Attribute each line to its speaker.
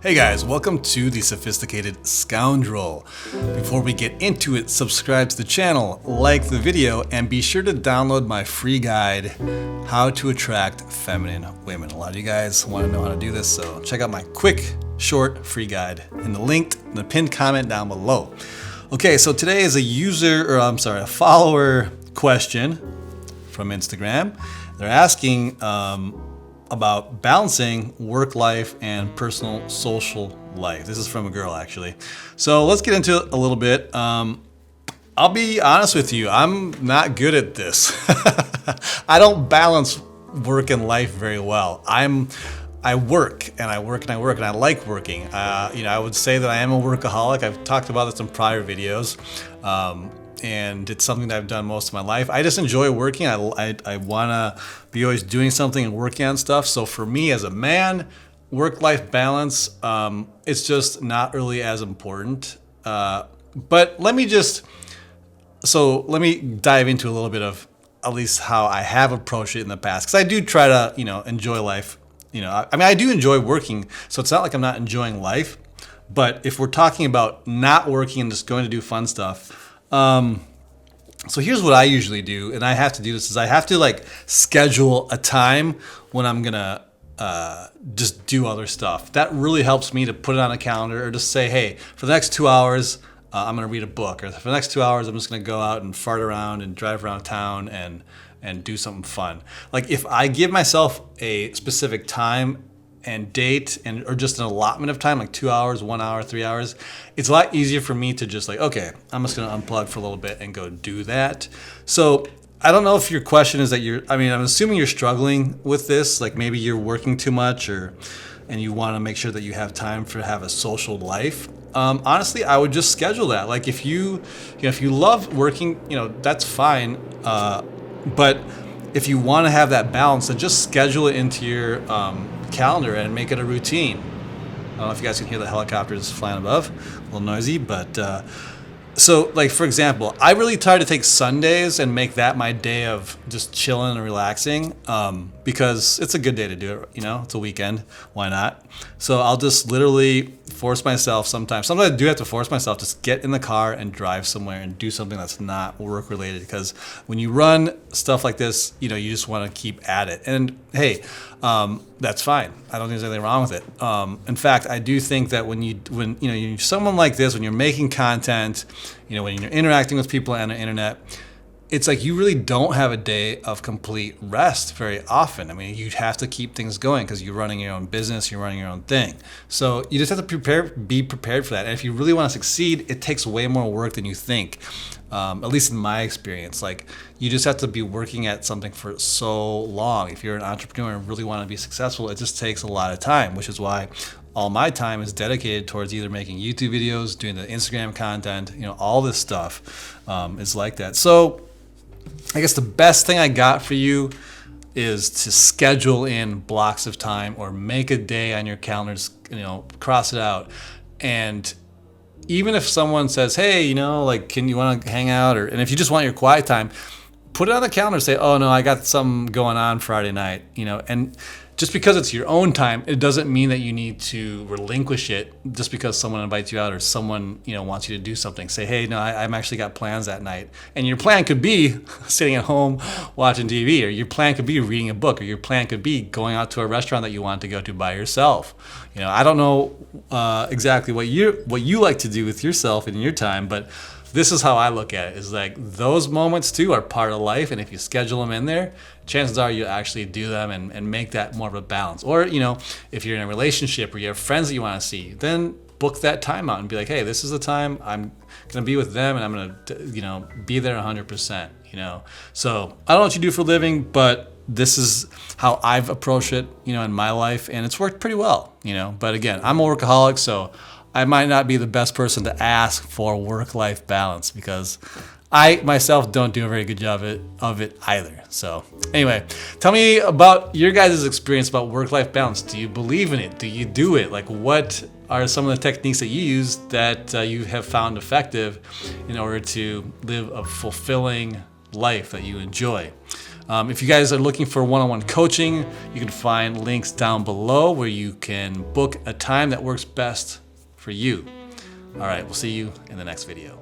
Speaker 1: Hey guys, welcome to The Sophisticated Scoundrel. Before we get into it, subscribe to the channel, like the video, and be sure to download my free guide, How to Attract Feminine Women. A lot of you guys want to know how to do this, so check out my quick, short, free guide in the pinned comment down below. Okay, so today is a follower question from Instagram. They're asking, about balancing work life and personal social life. This is from a girl, actually. So let's get into it a little bit. I'll be honest with you, I'm not good at this. I don't balance work and life very well. I work and I like working. I would say that I am a workaholic. I've talked about this in prior videos. And it's something that I've done most of my life. I just enjoy working. I want to be always doing something and working on stuff. So for me as a man, work-life balance, it's just not really as important. But let me dive into a little bit of at least how I have approached it in the past. Because I do try to, enjoy life. I do enjoy working. So it's not like I'm not enjoying life. But if we're talking about not working and just going to do fun stuff, so here's what I usually do, and I have to do this, is I have to schedule a time when I'm gonna just do other stuff. That really helps me to put it on a calendar or just say, hey, for the next 2 hours, I'm gonna read a book, or for the next 2 hours, I'm just gonna go out and fart around and drive around town and do something fun. Like if I give myself a specific time and date or just an allotment of time, like 2 hours, 1 hour, 3 hours, it's a lot easier for me to just okay, I'm just gonna unplug for a little bit and go do that. So I don't know if your question is that I'm assuming you're struggling with this, like maybe you're working too much and you wanna make sure that you have time to have a social life. Honestly, I would just schedule that. Like if you love working, that's fine. But if you wanna have that balance, then just schedule it into your calendar and make it a routine. I don't know if you guys can hear the helicopters flying above, a little noisy, but so for example, I really try to take Sundays and make that my day of just chilling and relaxing, because it's a good day to do it. It's a weekend, why not? So I'll just literally force myself sometimes I do have to force myself to get in the car and drive somewhere and do something that's not work related, because when you run stuff like this, you just want to keep at it. And hey, that's fine. I don't think there's anything wrong with it. In fact, I do think that when you're someone like this, when you're making content, when you're interacting with people on the internet, it's like you really don't have a day of complete rest very often. I mean, you have to keep things going because you're running your own business, you're running your own thing. So you just have to be prepared for that. And if you really want to succeed, it takes way more work than you think. At least in my experience, you just have to be working at something for so long. If you're an entrepreneur and really want to be successful, it just takes a lot of time, which is why all my time is dedicated towards either making YouTube videos, doing the Instagram content, all this stuff is like that. So I guess the best thing I got for you is to schedule in blocks of time or make a day on your calendar, cross it out. And even if someone says, hey, can you want to hang out? And if you just want your quiet time, put it on the calendar and say, oh no, I got something going on Friday night, and just because it's your own time, it doesn't mean that you need to relinquish it just because someone invites you out or someone, wants you to do something. Say, hey, no, I'm actually got plans that night. And your plan could be sitting at home watching TV, or your plan could be reading a book, or your plan could be going out to a restaurant that you want to go to by yourself. I don't know exactly what you like to do with yourself in your time, but this is how I look at it, is those moments too are part of life. And if you schedule them in there, chances are you actually do them and make that more of a balance. Or, if you're in a relationship or you have friends that you want to see, then book that time out and be like, hey, this is the time I'm going to be with them and I'm going to, be there 100%, So I don't know what you do for a living, but this is how I've approached it, in my life, and it's worked pretty well, But again, I'm a workaholic, so I might not be the best person to ask for work-life balance because I myself don't do a very good job of it either. So anyway, tell me about your guys' experience about work-life balance. Do you believe in it? Do you do it? What are some of the techniques that you use that you have found effective in order to live a fulfilling life that you enjoy? If you guys are looking for one-on-one coaching, you can find links down below where you can book a time that works best for you. All right, we'll see you in the next video.